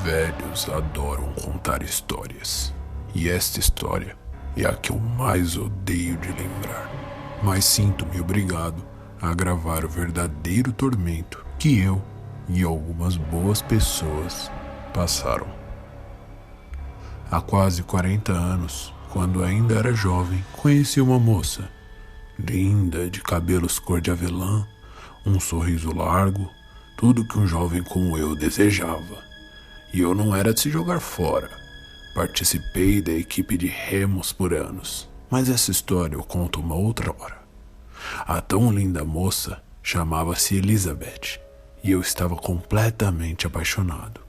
Velhos adoram contar histórias, e esta história é a que eu mais odeio de lembrar, mas sinto-me obrigado a gravar o verdadeiro tormento que eu e algumas boas pessoas passaram. Há quase 40 anos, quando ainda era jovem, conheci uma moça, linda, de cabelos cor de avelã, um sorriso largo, tudo que um jovem como eu desejava. E eu não era de se jogar fora. Participei da equipe de remos por anos, mas essa história eu conto uma outra hora. A tão linda moça chamava-se Elizabeth, e eu estava completamente apaixonado.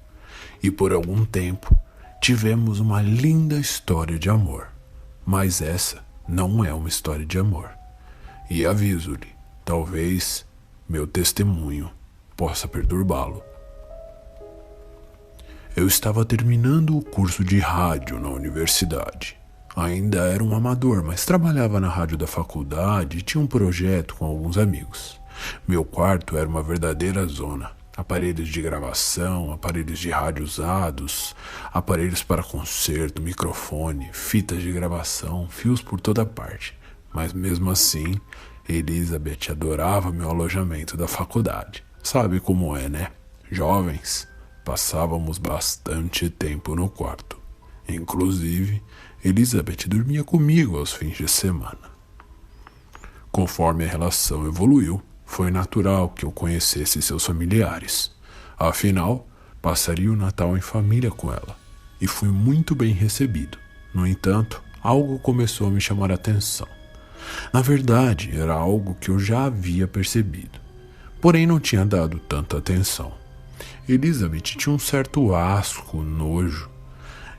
E por algum tempo tivemos uma linda história de amor. Mas essa não é uma história de amor. E aviso-lhe, talvez meu testemunho possa perturbá-lo. Eu estava terminando o curso de rádio na universidade. Ainda era um amador, mas trabalhava na rádio da faculdade e tinha um projeto com alguns amigos. Meu quarto era uma verdadeira zona. Aparelhos de gravação, aparelhos de rádio usados, aparelhos para concerto, microfone, fitas de gravação, fios por toda parte. Mas mesmo assim, Elizabeth adorava meu alojamento da faculdade. Sabe como é, né? Jovens. Passávamos bastante tempo no quarto. Inclusive, Elizabeth dormia comigo aos fins de semana. Conforme a relação evoluiu, foi natural que eu conhecesse seus familiares. Afinal, passaria o Natal em família com ela, e fui muito bem recebido. No entanto, algo começou a me chamar a atenção. Na verdade, era algo que eu já havia percebido, porém não tinha dado tanta atenção. Elizabeth tinha um certo asco, nojo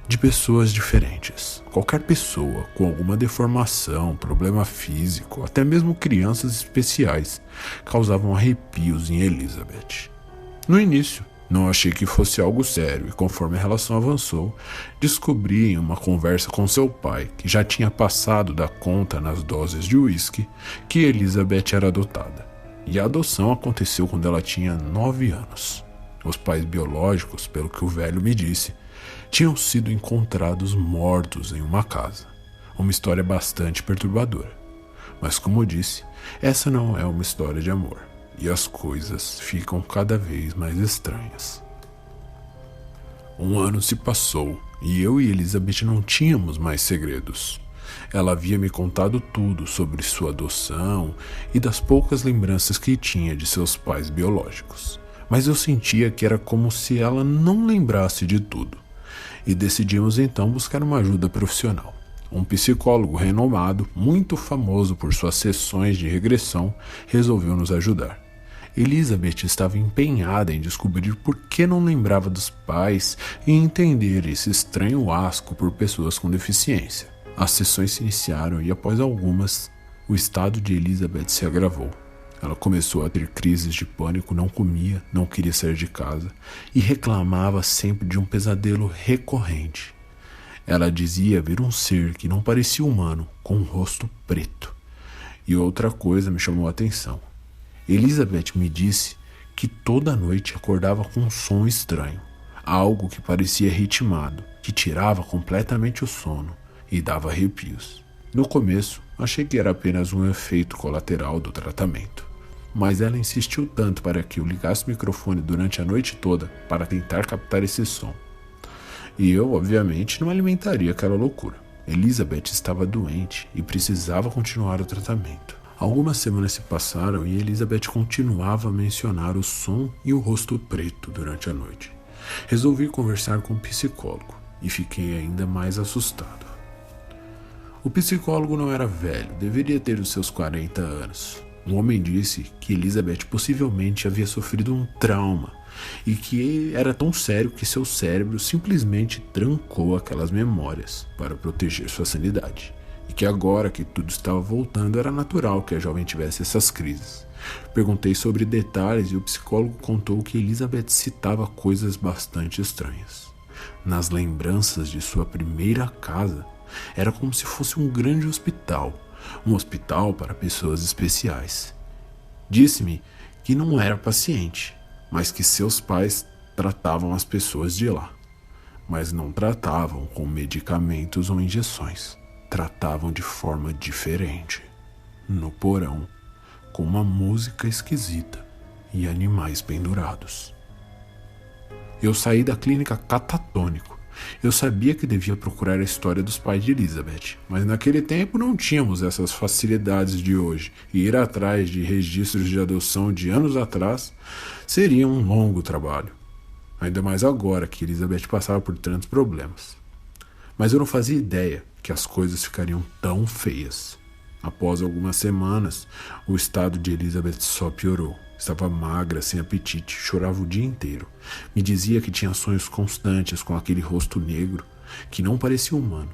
de pessoas diferentes. Qualquer pessoa com alguma deformação, problema físico, até mesmo crianças especiais, causavam arrepios em Elizabeth. No início, não achei que fosse algo sério e conforme a relação avançou, descobri em uma conversa com seu pai, que já tinha passado da conta nas doses de uísque, que Elizabeth era adotada. E a adoção aconteceu quando ela tinha 9 anos. Os pais biológicos, pelo que o velho me disse, tinham sido encontrados mortos em uma casa. Uma história bastante perturbadora. Mas como eu disse, essa não é uma história de amor. E as coisas ficam cada vez mais estranhas. Um ano se passou e eu e Elizabeth não tínhamos mais segredos. Ela havia me contado tudo sobre sua adoção e das poucas lembranças que tinha de seus pais biológicos. Mas eu sentia que era como se ela não lembrasse de tudo. E decidimos então buscar uma ajuda profissional. Um psicólogo renomado, muito famoso por suas sessões de regressão, resolveu nos ajudar. Elizabeth estava empenhada em descobrir por que não lembrava dos pais e entender esse estranho asco por pessoas com deficiência. As sessões se iniciaram e após algumas, o estado de Elizabeth se agravou. Ela começou a ter crises de pânico, não comia, não queria sair de casa e reclamava sempre de um pesadelo recorrente. Ela dizia ver um ser que não parecia humano, com um rosto preto. E outra coisa me chamou a atenção. Elizabeth me disse que toda noite acordava com um som estranho, algo que parecia ritmado, que tirava completamente o sono e dava arrepios. No começo, achei que era apenas um efeito colateral do tratamento. Mas ela insistiu tanto para que eu ligasse o microfone durante a noite toda para tentar captar esse som. E eu, obviamente, não alimentaria aquela loucura. Elizabeth estava doente e precisava continuar o tratamento. Algumas semanas se passaram e Elizabeth continuava a mencionar o som e o rosto preto durante a noite. Resolvi conversar com o psicólogo e fiquei ainda mais assustado. O psicólogo não era velho, deveria ter os seus 40 anos. Um homem disse que Elizabeth possivelmente havia sofrido um trauma e que era tão sério que seu cérebro simplesmente trancou aquelas memórias para proteger sua sanidade. E que agora que tudo estava voltando era natural que a jovem tivesse essas crises. Perguntei sobre detalhes e o psicólogo contou que Elizabeth citava coisas bastante estranhas. Nas lembranças de sua primeira casa, era como se fosse um grande hospital. Um hospital para pessoas especiais. Disse-me que não era paciente, mas que seus pais tratavam as pessoas de lá. mas não tratavam com medicamentos ou injeções. Tratavam de forma diferente. No porão, com uma música esquisita e animais pendurados. Eu saí da clínica catatônico. Eu sabia que devia procurar a história dos pais de Elizabeth, mas naquele tempo não tínhamos essas facilidades de hoje, e ir atrás de registros de adoção de anos atrás seria um longo trabalho. Ainda mais agora que Elizabeth passava por tantos problemas. Mas eu não fazia ideia que as coisas ficariam tão feias. Após algumas semanas, o estado de Elizabeth só piorou. Estava magra, sem apetite, chorava o dia inteiro. Me dizia que tinha sonhos constantes com aquele rosto negro, que não parecia humano,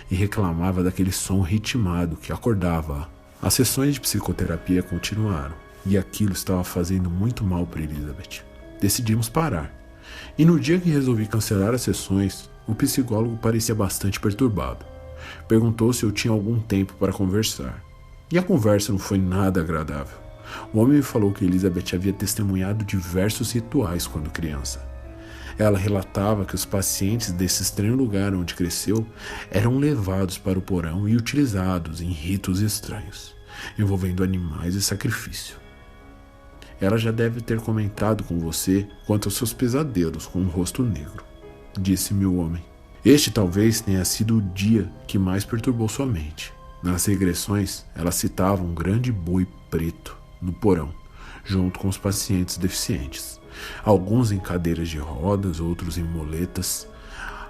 e reclamava daquele som ritmado que acordava-a. As sessões de psicoterapia continuaram, e aquilo estava fazendo muito mal para Elizabeth. Decidimos parar. E no dia que resolvi cancelar as sessões, o psicólogo parecia bastante perturbado. Perguntou se eu tinha algum tempo para conversar. E a conversa não foi nada agradável. O homem me falou que Elizabeth havia testemunhado diversos rituais quando criança. Ela relatava que os pacientes desse estranho lugar onde cresceu eram levados para o porão e utilizados em ritos estranhos, envolvendo animais e sacrifício. Ela já deve ter comentado com você quanto aos seus pesadelos com um rosto negro, disse-me o homem. Este talvez tenha sido o dia que mais perturbou sua mente. Nas regressões, ela citava um grande boi preto no porão, junto com os pacientes deficientes, alguns em cadeiras de rodas, outros em muletas.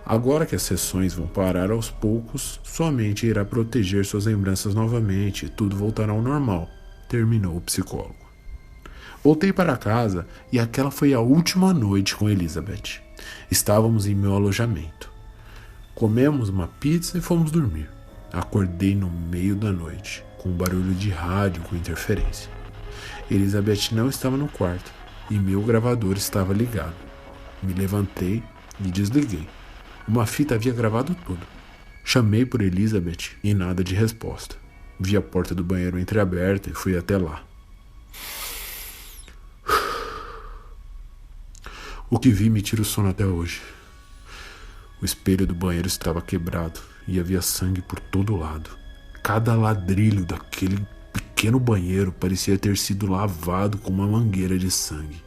Agora que as sessões vão parar aos poucos, sua mente irá proteger suas lembranças novamente e tudo voltará ao normal, terminou o psicólogo. Voltei para casa e aquela foi a última noite com Elizabeth. Estávamos em meu alojamento. Comemos uma pizza e fomos dormir. Acordei no meio da noite, com um barulho de rádio com interferência. Elizabeth não estava no quarto e meu gravador estava ligado. Me levantei e desliguei. Uma fita havia gravado tudo. Chamei por Elizabeth e nada de resposta. Vi a porta do banheiro entreaberta e fui até lá. O que vi me tira o sono até hoje. O espelho do banheiro estava quebrado e havia sangue por todo lado. Cada ladrilho daquele pequeno banheiro parecia ter sido lavado com uma mangueira de sangue.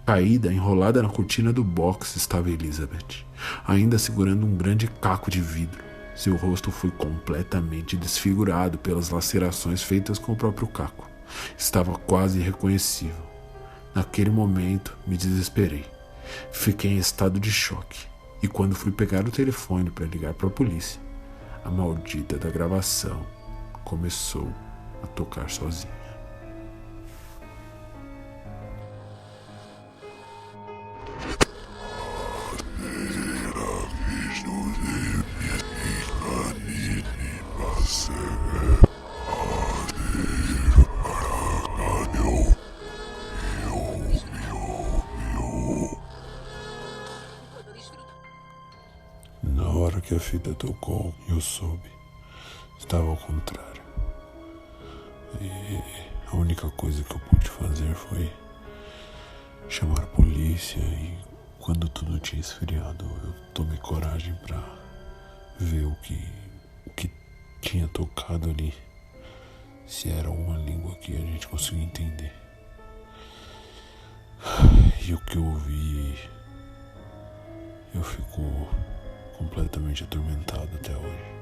Caída, enrolada na cortina do box, estava Elizabeth, ainda segurando um grande caco de vidro. Seu rosto foi completamente desfigurado pelas lacerações feitas com o próprio caco. Estava quase irreconhecível. Naquele momento, me desesperei. Fiquei em estado de choque. E quando fui pegar o telefone para ligar para a polícia, a maldita da gravação começou a tocar sozinha. Na hora que a fita tocou, eu soube. Estava ao contrário. E a única coisa que eu pude fazer foi chamar a polícia e quando tudo tinha esfriado, eu tomei coragem para ver o que tinha tocado ali. Se era uma língua que a gente conseguia entender. E o que eu ouvi, eu fico completamente atormentado até hoje.